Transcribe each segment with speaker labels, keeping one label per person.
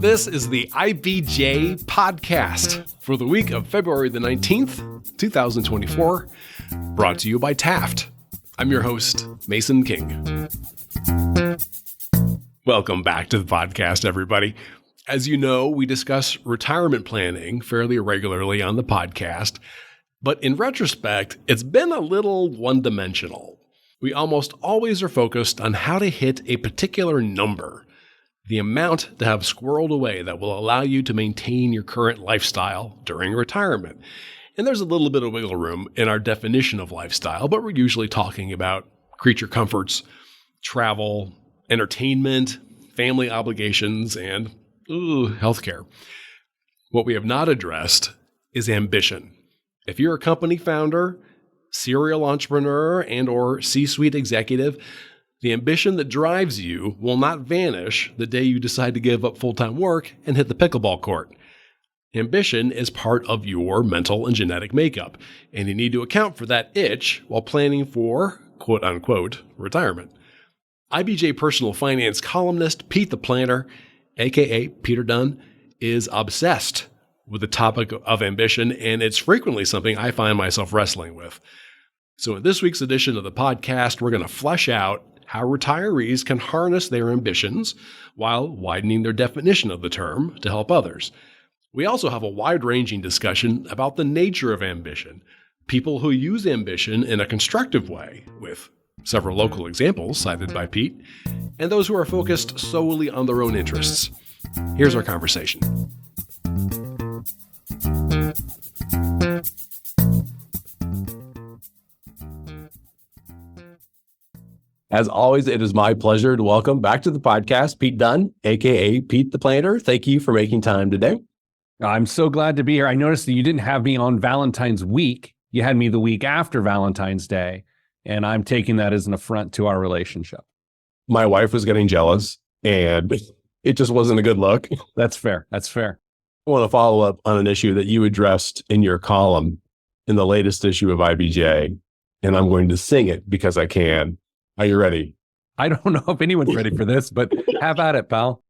Speaker 1: This is the IBJ Podcast for the week of February the 19th, 2024, brought to you by Taft. I'm your host, Mason King. Welcome back to the podcast, everybody. As you know, we discuss retirement planning fairly regularly on the podcast, but in retrospect, it's been a little one-dimensional. We almost always are focused on how to hit a particular number, the amount to have squirreled away that will allow you to maintain your current lifestyle during retirement. And there's a little bit of wiggle room in our definition of lifestyle, but we're usually talking about creature comforts, travel, entertainment, family obligations, and healthcare. What we have not addressed is ambition. If you're a company founder, serial entrepreneur, and or C-suite executive, the ambition that drives you will not vanish the day you decide to give up full-time work and hit the pickleball court. Ambition is part of your mental and genetic makeup, and you need to account for that itch while planning for, quote-unquote, retirement. IBJ personal finance columnist Pete the Planner, aka Peter Dunn, is obsessed with the topic of ambition, and it's frequently something I find myself wrestling with. So in this week's edition of the podcast, we're going to flesh out how retirees can harness their ambitions while widening their definition of the term to help others. We also have a wide-ranging discussion about the nature of ambition, people who use ambition in a constructive way, with several local examples cited by Pete, and those who are focused solely on their own interests. Here's our conversation.
Speaker 2: As always, it is my pleasure to welcome back to the podcast, Pete Dunn, aka Pete the Planner. Thank you for making time today.
Speaker 3: I'm so glad to be here. I noticed that you didn't have me on Valentine's week. You had me the week after Valentine's Day, and I'm taking that as an affront to our relationship.
Speaker 2: My wife was getting jealous, and it just wasn't a good look.
Speaker 3: That's fair. That's fair.
Speaker 2: I want to follow up on an issue that you addressed in your column in the latest issue of IBJ, and I'm going to sing it because I can. Are you ready?
Speaker 3: I don't know if anyone's ready for this, but have at it, pal.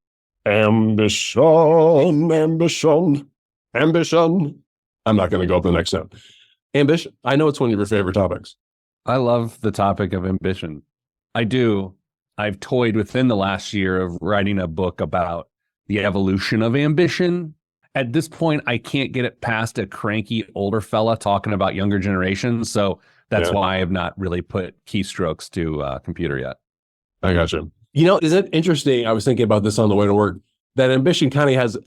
Speaker 2: Ambition, ambition, ambition. I'm not going to go up the next note. Ambition. I know it's one of your favorite topics.
Speaker 3: I love the topic of ambition. I do. I've toyed within the last year of writing a book about the evolution of ambition. At this point, I can't get it past a cranky older fella talking about younger generations. So that's why I have not really put keystrokes to computer yet.
Speaker 2: I got you. You know, is it interesting? I was thinking about this on the way to work, that ambition kind of has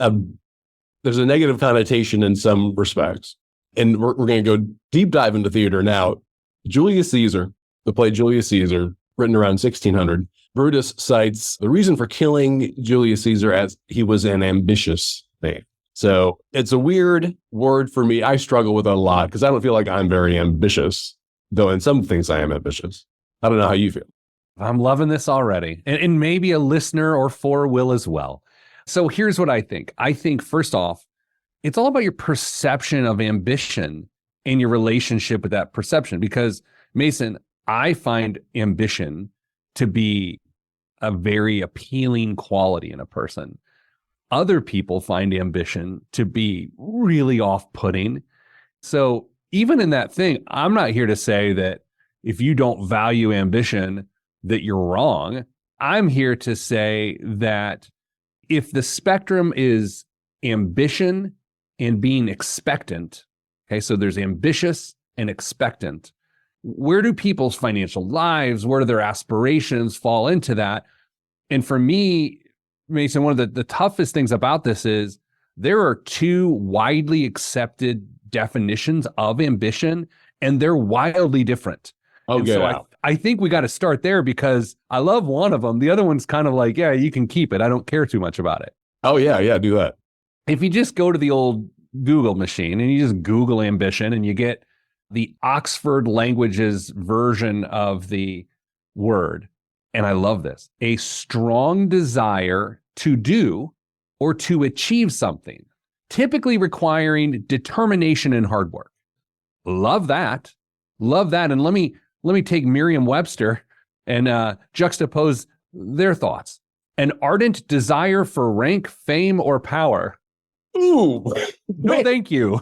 Speaker 2: there's a negative connotation in some respects. And we're going to go deep dive into theater now. Julius Caesar, the play Julius Caesar, written around 1600, Brutus cites the reason for killing Julius Caesar as he was an ambitious man. So it's a weird word for me. I struggle with it a lot because I don't feel like I'm very ambitious, though in some things I am ambitious. I don't know how you feel.
Speaker 3: I'm loving this already. And maybe a listener or four will as well. So here's what I think. I think, first off, it's all about your perception of ambition and your relationship with that perception. Because, Mason, I find ambition to be a very appealing quality in a person. Other people find ambition to be really off-putting. So even in that thing, I'm not here to say that if you don't value ambition, that you're wrong. I'm here to say that if the spectrum is ambition and being expectant, okay, so there's ambitious and expectant, where do people's financial lives, where do their aspirations fall into that? And for me, Mason, one of the toughest things about this is there are two widely accepted definitions of ambition, and they're wildly different. So I think we got to start there because I love one of them. The other one's kind of like, yeah, you can keep it. I don't care too much about it.
Speaker 2: Oh, yeah, do that.
Speaker 3: If you just go to the old Google machine and you just Google ambition and you get the Oxford Languages version of the word, and I love this, a strong desire to do or to achieve something, typically requiring determination and hard work. Love that. And let me take Merriam-Webster and juxtapose their thoughts. an ardent desire for rank, fame, or power.
Speaker 2: Ooh.
Speaker 3: No, thank you.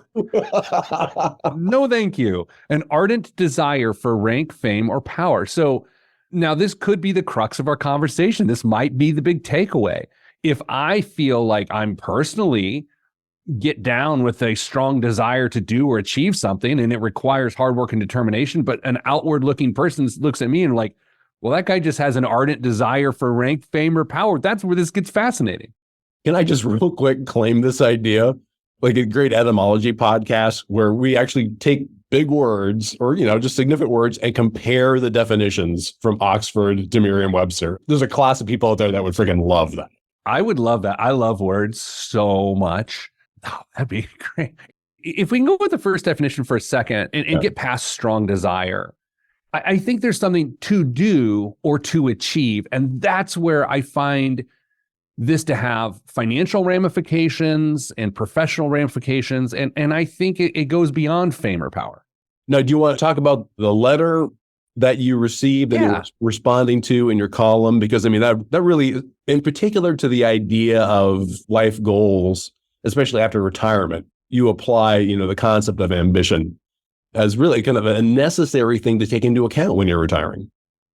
Speaker 3: No, thank you. An ardent desire for rank, fame, or power. So now this could be the crux of our conversation. This might be the big takeaway. If I feel like I'm personally get down with a strong desire to do or achieve something, and it requires hard work and determination, but an outward looking person looks at me and like, well, that guy just has an ardent desire for rank, fame, or power. That's where this gets fascinating.
Speaker 2: Can I just real quick claim this idea? Like a great etymology podcast where we actually take big words or, just significant words and compare the definitions from Oxford to Merriam-Webster. There's a class of people out there that would freaking love that.
Speaker 3: I would love that. I love words so much. Oh, that'd be great. If we can go with the first definition for a second and get past strong desire, I think there's something to do or to achieve. And that's where I find this to have financial ramifications and professional ramifications. And I think it goes beyond fame or power.
Speaker 2: Now, do you want to talk about the letter that you received and you were responding to in your column? Because, that really, in particular to the idea of life goals, especially after retirement, you apply, the concept of ambition as really kind of a necessary thing to take into account when you're retiring.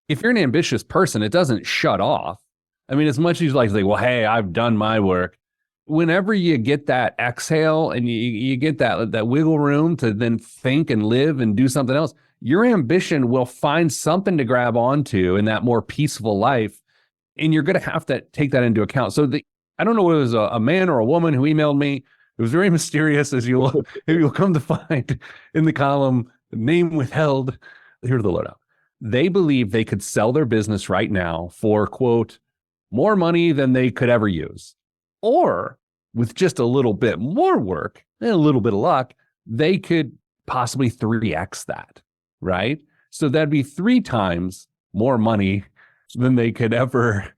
Speaker 3: If you're an ambitious person, it doesn't shut off. As much as you like to say, well, hey, I've done my work. Whenever you get that exhale and you get that wiggle room to then think and live and do something else, your ambition will find something to grab onto in that more peaceful life. And you're going to have to take that into account. So I don't know whether it was a man or a woman who emailed me. It was very mysterious, as you'll come to find in the column, name withheld. Here's the lowdown. They believe they could sell their business right now for, quote, more money than they could ever use. Or with just a little bit more work and a little bit of luck, they could possibly 3x that, right? So that'd be 3 times more money than they could ever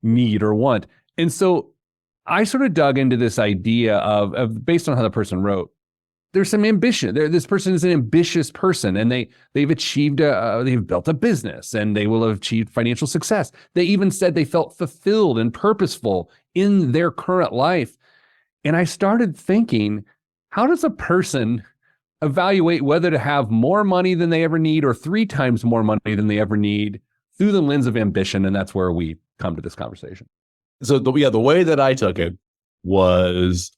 Speaker 3: need or want. And so I sort of dug into this idea of based on how the person wrote, there's some ambition. This person is an ambitious person, and they've achieved they've built a business, and they will have achieved financial success. They even said they felt fulfilled and purposeful in their current life. And I started thinking, how does a person evaluate whether to have more money than they ever need or 3 times more money than they ever need through the lens of ambition? And that's where we come to this conversation.
Speaker 2: So the way that I took it was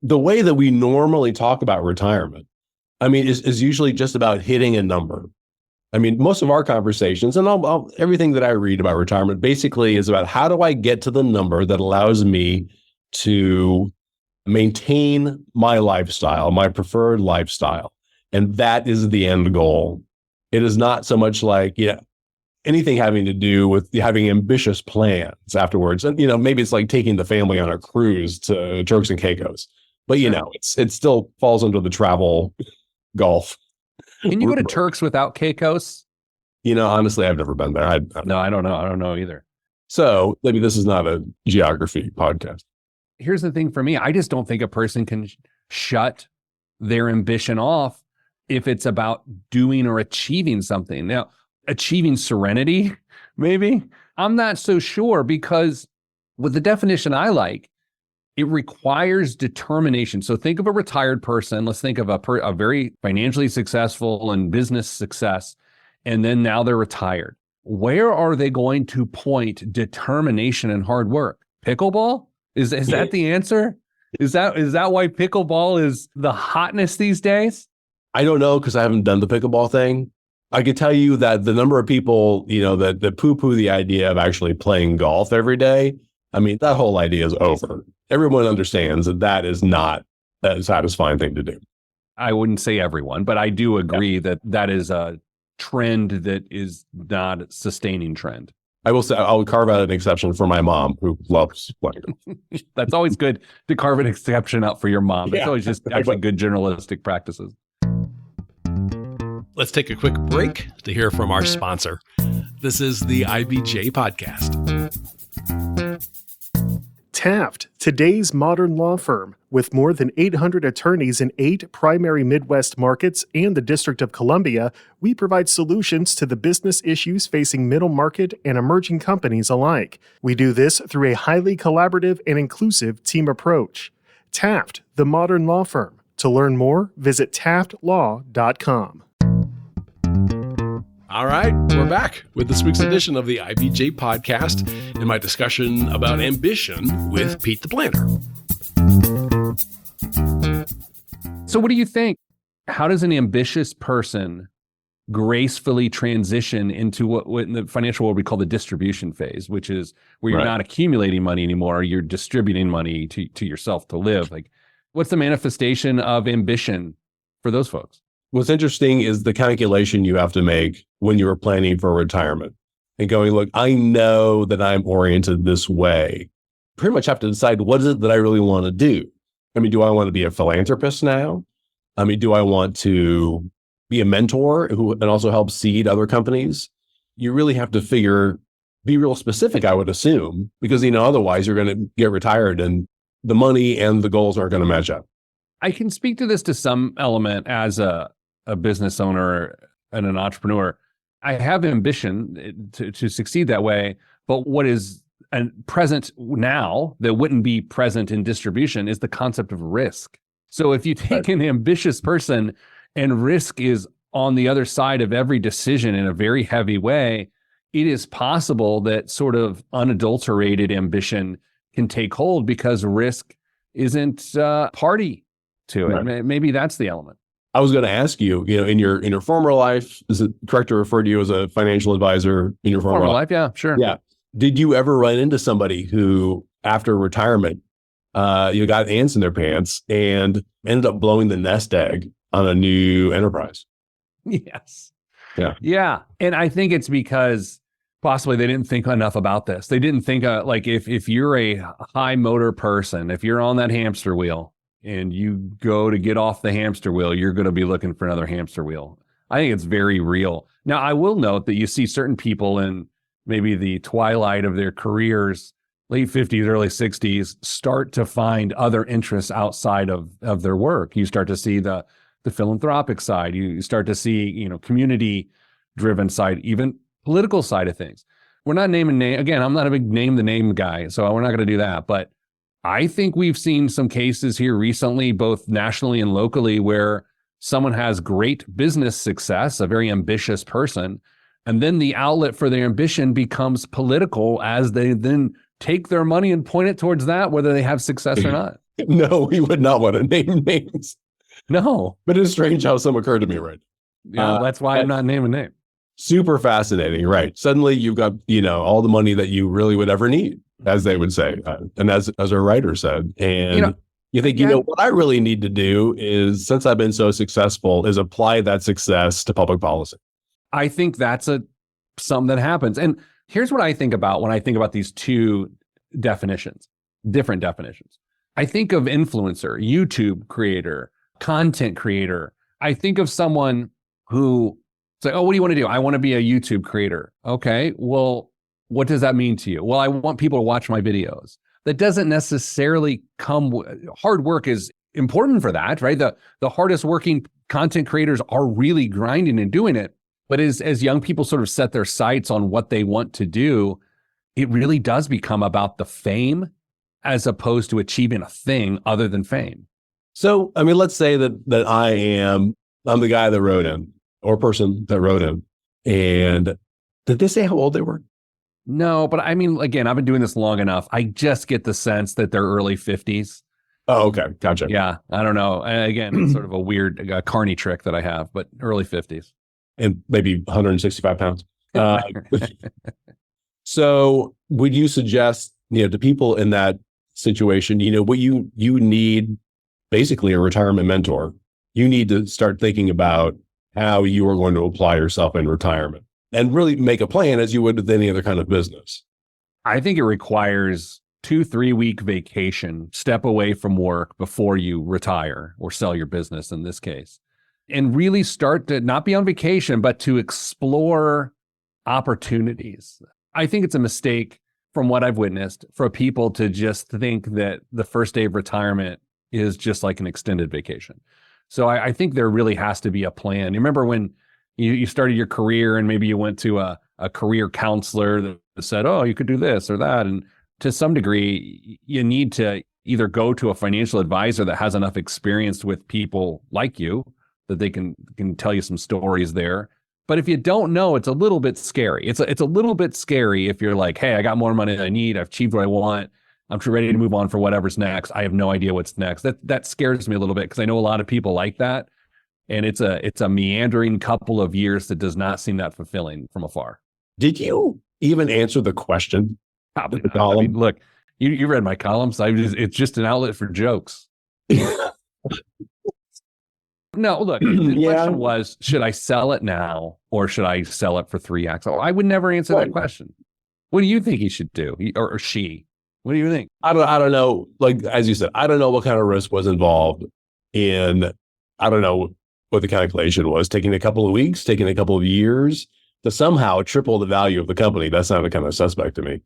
Speaker 2: the way that we normally talk about retirement. Is usually just about hitting a number. Most of our conversations and everything that I read about retirement basically is about how do I get to the number that allows me to maintain my lifestyle, my preferred lifestyle. And that is the end goal. It is not so much like, anything having to do with having ambitious plans afterwards. And, maybe it's like taking the family on a cruise to Turks and Caicos. But, it still falls into the travel golf.
Speaker 3: Can you go to Turks without Caicos?
Speaker 2: Honestly, I've never been there.
Speaker 3: No, I don't know. I don't know either.
Speaker 2: So maybe this is not a geography podcast.
Speaker 3: Here's the thing for me. I just don't think a person can shut their ambition off if it's about doing or achieving something. Now, achieving serenity, maybe? I'm not so sure, because with the definition I like, it requires determination. So think of a retired person. Let's think of a very financially successful and business success, and then now they're retired. Where are they going to point determination and hard work? Pickleball? Is that the answer? Is that why pickleball is the hotness these days?
Speaker 2: I don't know, because I haven't done the pickleball thing. I could tell you that the number of people, that poo-poo the idea of actually playing golf every day, that whole idea is over. Everyone understands that is not a satisfying thing to do.
Speaker 3: I wouldn't say everyone, but I do agree that is a trend that is not a sustaining trend.
Speaker 2: I will say I'll carve out an exception for my mom, who loves playing golf.
Speaker 3: That's always good to carve an exception out for your mom. It's always just actually good journalistic practices.
Speaker 1: Let's take a quick break to hear from our sponsor. This is the IBJ Podcast.
Speaker 4: Taft, today's modern law firm, with more than 800 attorneys in 8 primary Midwest markets and the District of Columbia, we provide solutions to the business issues facing middle market and emerging companies alike. We do this through a highly collaborative and inclusive team approach. Taft, the modern law firm. To learn more, visit taftlaw.com.
Speaker 1: All right, we're back with this week's edition of the IBJ Podcast and my discussion about ambition with Pete the Planner.
Speaker 3: So what do you think? How does an ambitious person gracefully transition into what in the financial world we call the distribution phase, which is where you're not accumulating money anymore, you're distributing money to yourself to live? Like, what's the manifestation of ambition for those folks?
Speaker 2: What's interesting is the calculation you have to make when you're planning for retirement and going, look, I know that I'm oriented this way. Pretty much have to decide, what is it that I really want to do? I mean, do I want to be a philanthropist now? I mean, do I want to be a mentor and also help seed other companies? You really have to be real specific, I would assume, because, otherwise you're going to get retired and the money and the goals aren't going to match up.
Speaker 3: I can speak to this to some element as a business owner and an entrepreneur. I have ambition to succeed that way, but what is present now that wouldn't be present in distribution is the concept of risk. So if you take an ambitious person and risk is on the other side of every decision in a very heavy way, it is possible that sort of unadulterated ambition can take hold because risk isn't party to it. Right. Maybe that's the element.
Speaker 2: I was going to ask you, in your former life, is it correct to refer to you as a financial advisor in your former life?
Speaker 3: Yeah, sure.
Speaker 2: Yeah. Did you ever run into somebody who, after retirement, got ants in their pants and ended up blowing the nest egg on a new enterprise?
Speaker 3: Yes.
Speaker 2: Yeah.
Speaker 3: Yeah. And I think it's because possibly they didn't think enough about this. They didn't think like if you're a high motor person, if you're on that hamster wheel, and you go to get off the hamster wheel, you're going to be looking for another hamster wheel. I think it's very real. Now, I will note that you see certain people in maybe the twilight of their careers, late 50s, early 60s, start to find other interests outside of their work. You start to see the philanthropic side. You start to see, community-driven side, even political side of things. We're not naming name. Again, I'm not a big name the name guy, so we're not going to do that. But I think we've seen some cases here recently, both nationally and locally, where someone has great business success, a very ambitious person, and then the outlet for their ambition becomes political as they then take their money and point it towards that, whether they have success or not.
Speaker 2: No, we would not want to name names.
Speaker 3: No.
Speaker 2: But it's strange how some occurred to me, right?
Speaker 3: Yeah, that's why I'm not naming names.
Speaker 2: Super fascinating, right? Suddenly you've got, all the money that you really would ever need, as they would say, and as our writer said. And you think, what I really need to do is, since I've been so successful, is apply that success to public policy.
Speaker 3: I think that's something that happens. And here's what I think about when I think about these two definitions, different definitions. I think of influencer, YouTube creator, content creator. I think of someone who it's like, oh, what do you want to do? I want to be a YouTube creator. Okay, well, what does that mean to you? Well, I want people to watch my videos. That doesn't necessarily hard work is important for that, right? The hardest working content creators are really grinding and doing it. But as young people sort of set their sights on what they want to do, it really does become about the fame as opposed to achieving a thing other than fame.
Speaker 2: So, I mean, let's say that I'm the guy that wrote him or person that wrote him. And did they say how old they were?
Speaker 3: No, but I mean, again, I've been doing this long enough. I just get the sense that they're early 50s.
Speaker 2: Oh, okay. Gotcha.
Speaker 3: Yeah. I don't know. Again, it's sort of a weird Carney trick that I have, but early 50s.
Speaker 2: And maybe 165 pounds. So would you suggest, to people in that situation, what you need basically a retirement mentor. You need to start thinking about how you are going to apply yourself in retirement and really make a plan as you would with any other kind of business.
Speaker 3: I think it requires 2-3 week vacation, step away from work before you retire or sell your business in this case, and really start to not be on vacation, but to explore opportunities. I think it's a mistake from what I've witnessed, for people to just think that the first day of retirement is just like an extended vacation. So I think there really has to be a plan. You remember when you started your career and maybe you went to a career counselor that said, oh, you could do this or that. And to some degree, you need to either go to a financial advisor that has enough experience with people like you that they can tell you some stories there. But if you don't know, it's a little bit scary. It's a little bit scary if you're like, hey, I got more money than I need. I've achieved what I want. I'm ready to move on for whatever's next. I have no idea what's next. That scares me a little bit because I know a lot of people like that. And it's a meandering couple of years that does not seem that fulfilling from afar.
Speaker 2: Did you even answer the question?
Speaker 3: Probably not. I mean, look, you read my columns. It's just an outlet for jokes. No, look, the question was, should I sell it now or should I sell it for 3x? I would never answer that question. What do you think he should do? Or she? What do you think?
Speaker 2: I don't know. Like, as you said, I don't know what kind of risk was involved in, I don't know what the calculation was, taking a couple of weeks, taking a couple of years to somehow triple the value of the company. That sounded kind of suspect to me.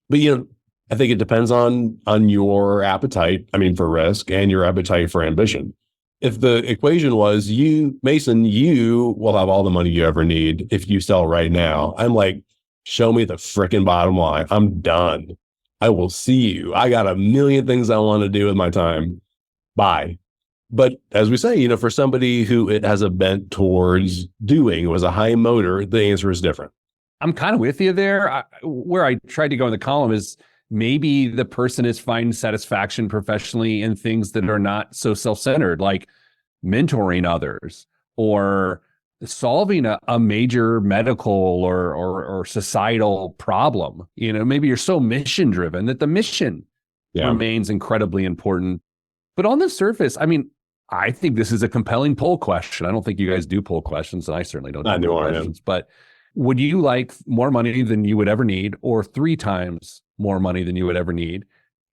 Speaker 2: But, I think it depends on your appetite, for risk and your appetite for ambition. If the equation was Mason, you will have all the money you ever need if you sell right now. I'm like, show me the frickin' bottom line. I'm done. I will see you. I got a million things I want to do with my time. Bye. But as we say, for somebody who it has a bent towards doing, was a high motor, the answer is different.
Speaker 3: I'm kind of with you there. Where I tried to go in the column is maybe the person is finding satisfaction professionally in things that are not so self-centered, like mentoring others or solving a major medical or societal problem. Maybe you're so mission driven that the mission remains incredibly important. But on the surface, I think this is a compelling poll question. I don't think you guys do poll questions, and I certainly don't do poll questions. But would you like more money than you would ever need, or 3 times more money than you would ever need?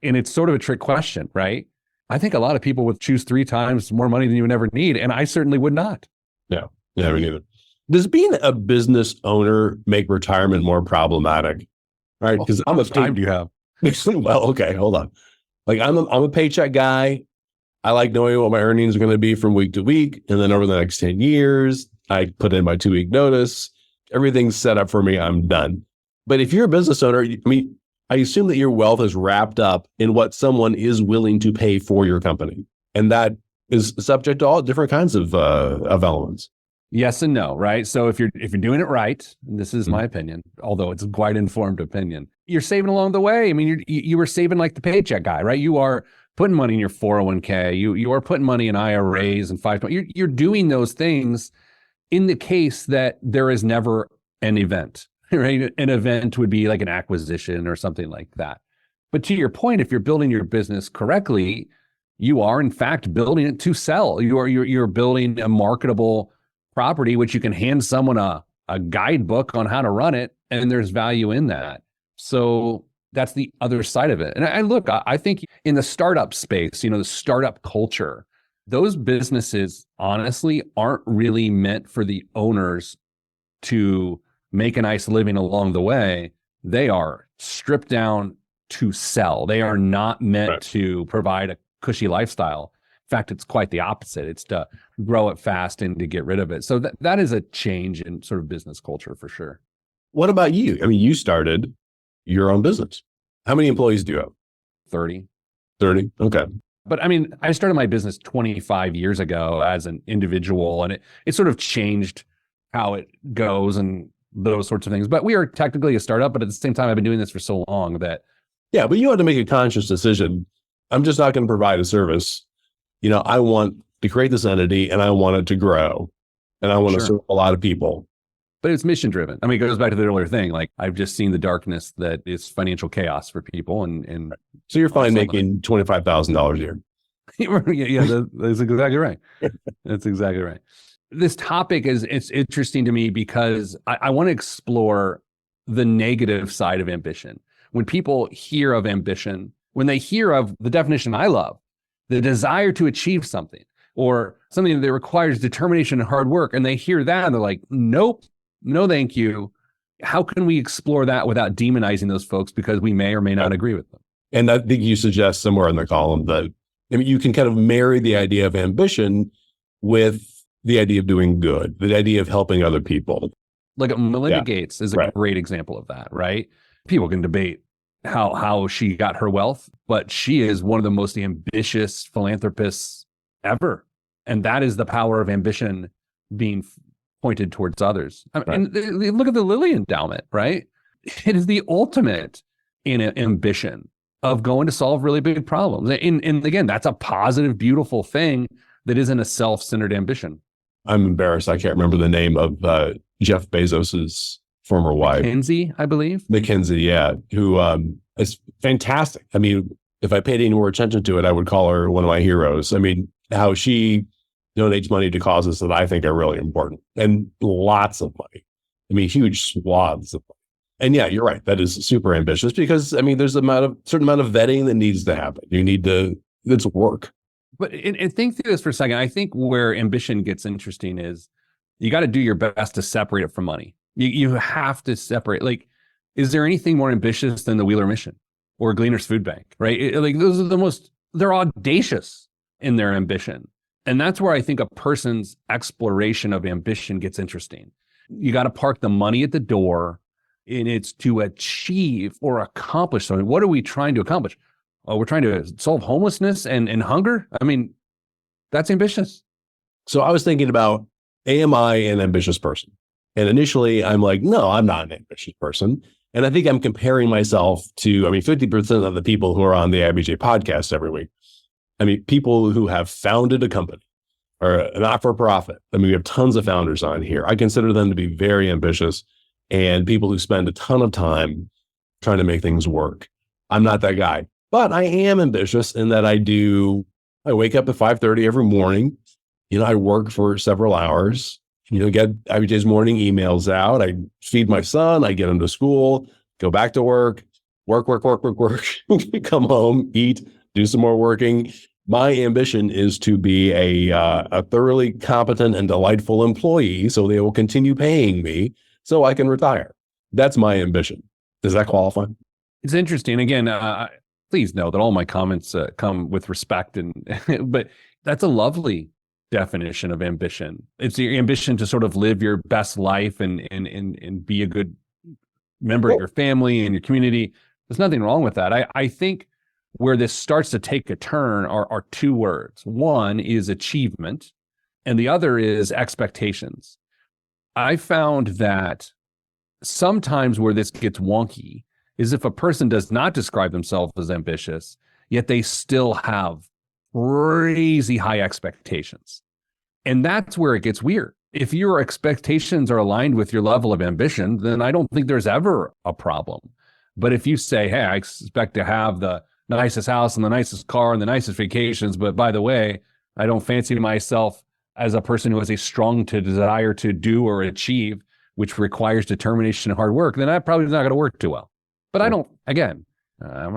Speaker 3: And it's sort of a trick question, right? I think a lot of people would choose 3 times more money than you would ever need, and I certainly would not.
Speaker 2: Yeah, me neither. Does being a business owner make retirement more problematic? Right? Because
Speaker 3: how much time do you have?
Speaker 2: Well, okay, hold on. Like I'm a paycheck guy. I like knowing what my earnings are going to be from week to week, and then over the next 10 years, I put in my 2-week notice. Everything's set up for me. I'm done. But if you're a business owner, I assume that your wealth is wrapped up in what someone is willing to pay for your company, and that is subject to all different kinds of elements.
Speaker 3: Yes and no, right? So if you're doing it right, and this is my opinion, although it's a quite informed opinion, you're saving along the way. You were saving like the paycheck guy, right? You are putting money in your 401k. You are putting money in IRAs and 520. You're doing those things in the case that there is never an event, right? An event would be like an acquisition or something like that. But to your point, if you're building your business correctly, you are in fact building it to sell. You're building a marketable property, which you can hand someone a guidebook on how to run it, and there's value in that. So that's the other side of it. And I think in the startup space, the startup culture, those businesses honestly aren't really meant for the owners to make a nice living along the way. They are stripped down to sell. They are not meant to provide a cushy lifestyle. In fact, it's quite the opposite. It's to grow it fast and to get rid of it. So that is a change in sort of business culture for sure.
Speaker 2: What about you? You started your own business. How many employees do you have?
Speaker 3: 30.
Speaker 2: 30. Okay.
Speaker 3: But I started my business 25 years ago as an individual, and it sort of changed how it goes and those sorts of things. But we are technically a startup, but at the same time, I've been doing this for so long that.
Speaker 2: Yeah, but you had to make a conscious decision. I'm just not going to provide a service. I want to create this entity and I want it to grow and I want to serve a lot of people.
Speaker 3: But it's mission driven. It goes back to the earlier thing. Like I've just seen the darkness that is financial chaos for people. And
Speaker 2: so you're fine making $25,000 a year.
Speaker 3: Yeah, that's exactly right. That's exactly right. This topic it's interesting to me because I want to explore the negative side of ambition. When people hear of ambition, when they hear of the definition I love, the desire to achieve something or something that requires determination and hard work, and they hear that and they're like, nope, no, thank you. how can we explore that without demonizing those folks because we may or may not agree with them?
Speaker 2: And I think you suggest somewhere in the column that, I mean, you can kind of marry the idea of ambition with the idea of doing good, the idea of helping other people.
Speaker 3: Like Melinda Gates is a great example of that, right? People can debate how she got her wealth, but she is one of the most ambitious philanthropists ever. And that is the power of ambition being pointed towards others. And look at the Lilly Endowment, right? It is the ultimate in ambition of going to solve really big problems. And again, that's a positive, beautiful thing that isn't a self-centered ambition.
Speaker 2: I'm embarrassed. I can't remember the name of Jeff Bezos's former wife.
Speaker 3: Mackenzie, I believe.
Speaker 2: Mackenzie, yeah, who is fantastic. I mean, if I paid any more attention to it, I would call her one of my heroes. I mean, how she donates money to causes that I think are really important, and lots of money. I mean, huge swaths of money. And yeah, you're right. That is super ambitious because, I mean, there's a certain amount of vetting that needs to happen. It's work.
Speaker 3: But and think through this for a second. I think where ambition gets interesting is you got to do your best to separate it from money. You have to separate. Like, is there anything more ambitious than the Wheeler Mission or Gleaner's Food Bank, right? Like, those are they're audacious in their ambition. And that's where I think a person's exploration of ambition gets interesting. You got to park the money at the door, and it's to achieve or accomplish something. What are we trying to accomplish? Oh, we're trying to solve homelessness and hunger? I mean, that's ambitious.
Speaker 2: So I was thinking about, am I an ambitious person? And initially I'm like, no, I'm not an ambitious person. And I think I'm comparing myself to, 50% of the people who are on the IBJ podcast every week. I mean, people who have founded a company or a not-for-profit. I mean, we have tons of founders on here. I consider them to be very ambitious and people who spend a ton of time trying to make things work. I'm not that guy, but I am ambitious in that I wake up at 5:30 every morning. I work for several hours, get IBJ's morning emails out. I feed my son, I get him to school, go back to work, come home, eat, do some more working. My ambition is to be a thoroughly competent and delightful employee so they will continue paying me so I can retire. That's my ambition. Does that qualify?
Speaker 3: It's interesting. Again, please know that all my comments come with respect, but that's a lovely definition of ambition. It's your ambition to sort of live your best life and be a good member of your family and your community. There's nothing wrong with that. I think where this starts to take a turn are two words. One is achievement, and the other is expectations. I found that sometimes where this gets wonky is if a person does not describe themselves as ambitious, yet they still have crazy high expectations. And that's where it gets weird. If your expectations are aligned with your level of ambition, then I don't think there's ever a problem. But if you say, hey, I expect to have the nicest house and the nicest car and the nicest vacations, but by the way, I don't fancy myself as a person who has a strong desire to do or achieve, which requires determination and hard work, then that probably is not going to work too well. But I'm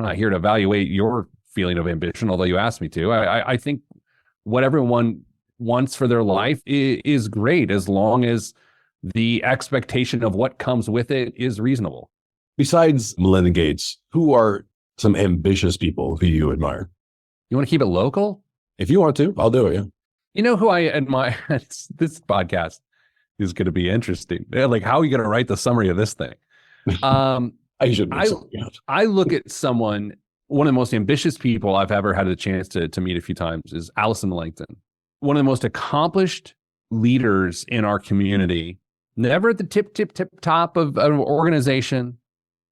Speaker 3: not here to evaluate your feeling of ambition, although you asked me to. I think what everyone wants for their life is great as long as the expectation of what comes with it is reasonable.
Speaker 2: Besides Melinda Gates, who are some ambitious people who you admire?
Speaker 3: You want to keep it local?
Speaker 2: If you want to, I'll do it, yeah.
Speaker 3: You know who I admire? This podcast is going to be interesting. Like, how are you going to write the summary of this thing? I look at someone, one of the most ambitious people I've ever had the chance to meet a few times is Allison Langton. One of the most accomplished leaders in our community, never at the tip top of an organization,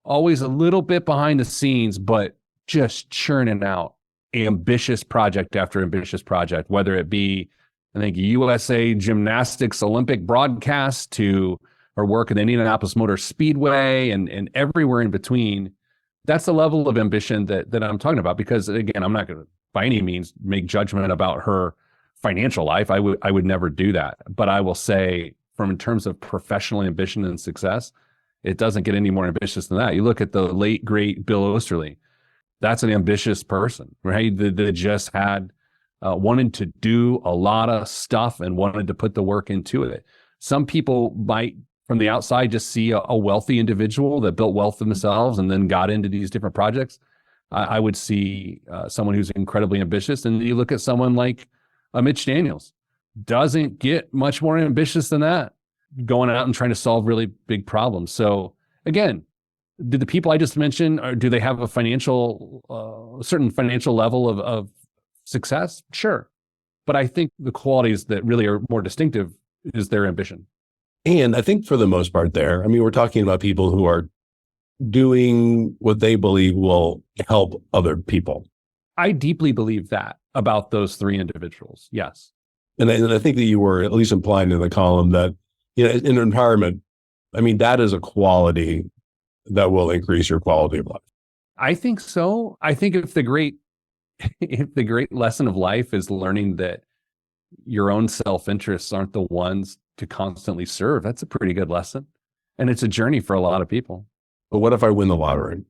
Speaker 3: always a little bit behind the scenes, but just churning out ambitious project after ambitious project, whether it be, I think, USA Gymnastics Olympic broadcast to her work in the Indianapolis Motor Speedway and everywhere in between. That's the level of ambition that I'm talking about, because again, I'm not going to by any means make judgment about her financial life. I would never do that. But I will say, from in terms of professional ambition and success, it doesn't get any more ambitious than that. You look at the late, great Bill Osterly. That's an ambitious person, right? That just had wanted to do a lot of stuff and wanted to put the work into it. Some people might from the outside just see a wealthy individual that built wealth themselves and then got into these different projects, I would see someone who's incredibly ambitious. And you look at someone like Mitch Daniels, doesn't get much more ambitious than that, going out and trying to solve really big problems. So again, do the people I just mentioned, or do they have a certain financial level of success? Sure. But I think the qualities that really are more distinctive is their ambition.
Speaker 2: And I think for the most part there, I mean, we're talking about people who are doing what they believe will help other people.
Speaker 3: I deeply believe that about those three individuals. Yes.
Speaker 2: And I think that you were at least implying in the column that, you know, in empowerment, I mean, that is a quality that will increase your quality of life.
Speaker 3: I think so. I think if the great lesson of life is learning that your own self-interests aren't the ones to constantly serve, that's a pretty good lesson. And it's a journey for a lot of people.
Speaker 2: But what if I win the lottery?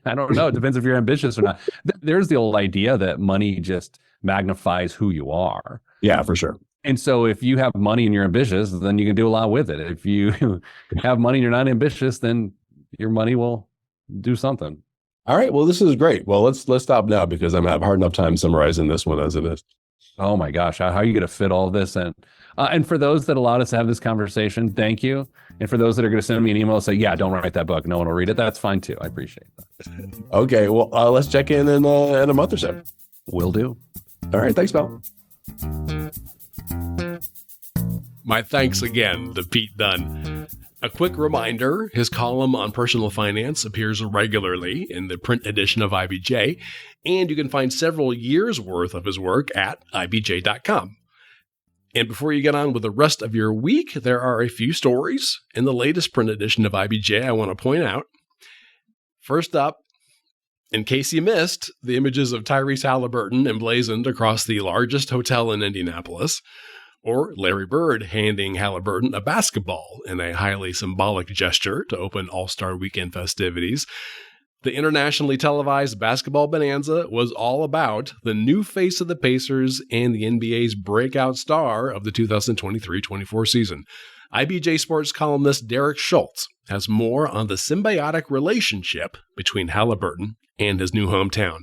Speaker 3: I don't know. It depends if you're ambitious or not. There's the old idea that money just magnifies who you are.
Speaker 2: Yeah, for sure.
Speaker 3: And so if you have money and you're ambitious, then you can do a lot with it. If you have money and you're not ambitious, then your money will do something.
Speaker 2: All right. Well, this is great. Well, let's stop now because I'm having a hard enough time summarizing this one as it is.
Speaker 3: Oh my gosh, how are you going to fit all this in? And for those that allowed us to have this conversation, thank you. And for those that are going to send me an email and say, yeah, don't write that book, no one will read it, that's fine too. I appreciate that.
Speaker 2: Okay. Well, let's check in a month or so.
Speaker 3: Will do.
Speaker 2: All right. Thanks, Bill.
Speaker 1: My thanks again to Pete Dunn. A quick reminder, his column on personal finance appears regularly in the print edition of IBJ, and you can find several years' worth of his work at IBJ.com. And before you get on with the rest of your week, there are a few stories in the latest print edition of IBJ I want to point out. First up, in case you missed, the images of Tyrese Halliburton emblazoned across the largest hotel in Indianapolis, or Larry Bird handing Halliburton a basketball in a highly symbolic gesture to open All-Star Weekend festivities. The internationally televised basketball bonanza was all about the new face of the Pacers and the NBA's breakout star of the 2023-24 season. IBJ Sports columnist Derek Schultz has more on the symbiotic relationship between Halliburton and his new hometown.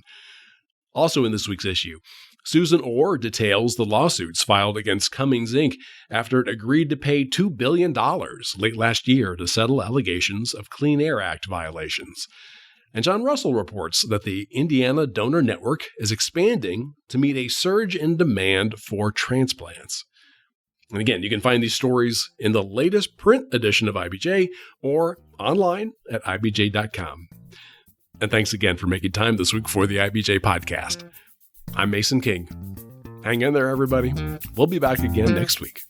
Speaker 1: Also in this week's issue, Susan Orr details the lawsuits filed against Cummings Inc. after it agreed to pay $2 billion late last year to settle allegations of Clean Air Act violations. And John Russell reports that the Indiana Donor Network is expanding to meet a surge in demand for transplants. And again, you can find these stories in the latest print edition of IBJ or online at IBJ.com. And thanks again for making time this week for the IBJ Podcast. I'm Mason King. Hang in there, everybody. We'll be back again next week.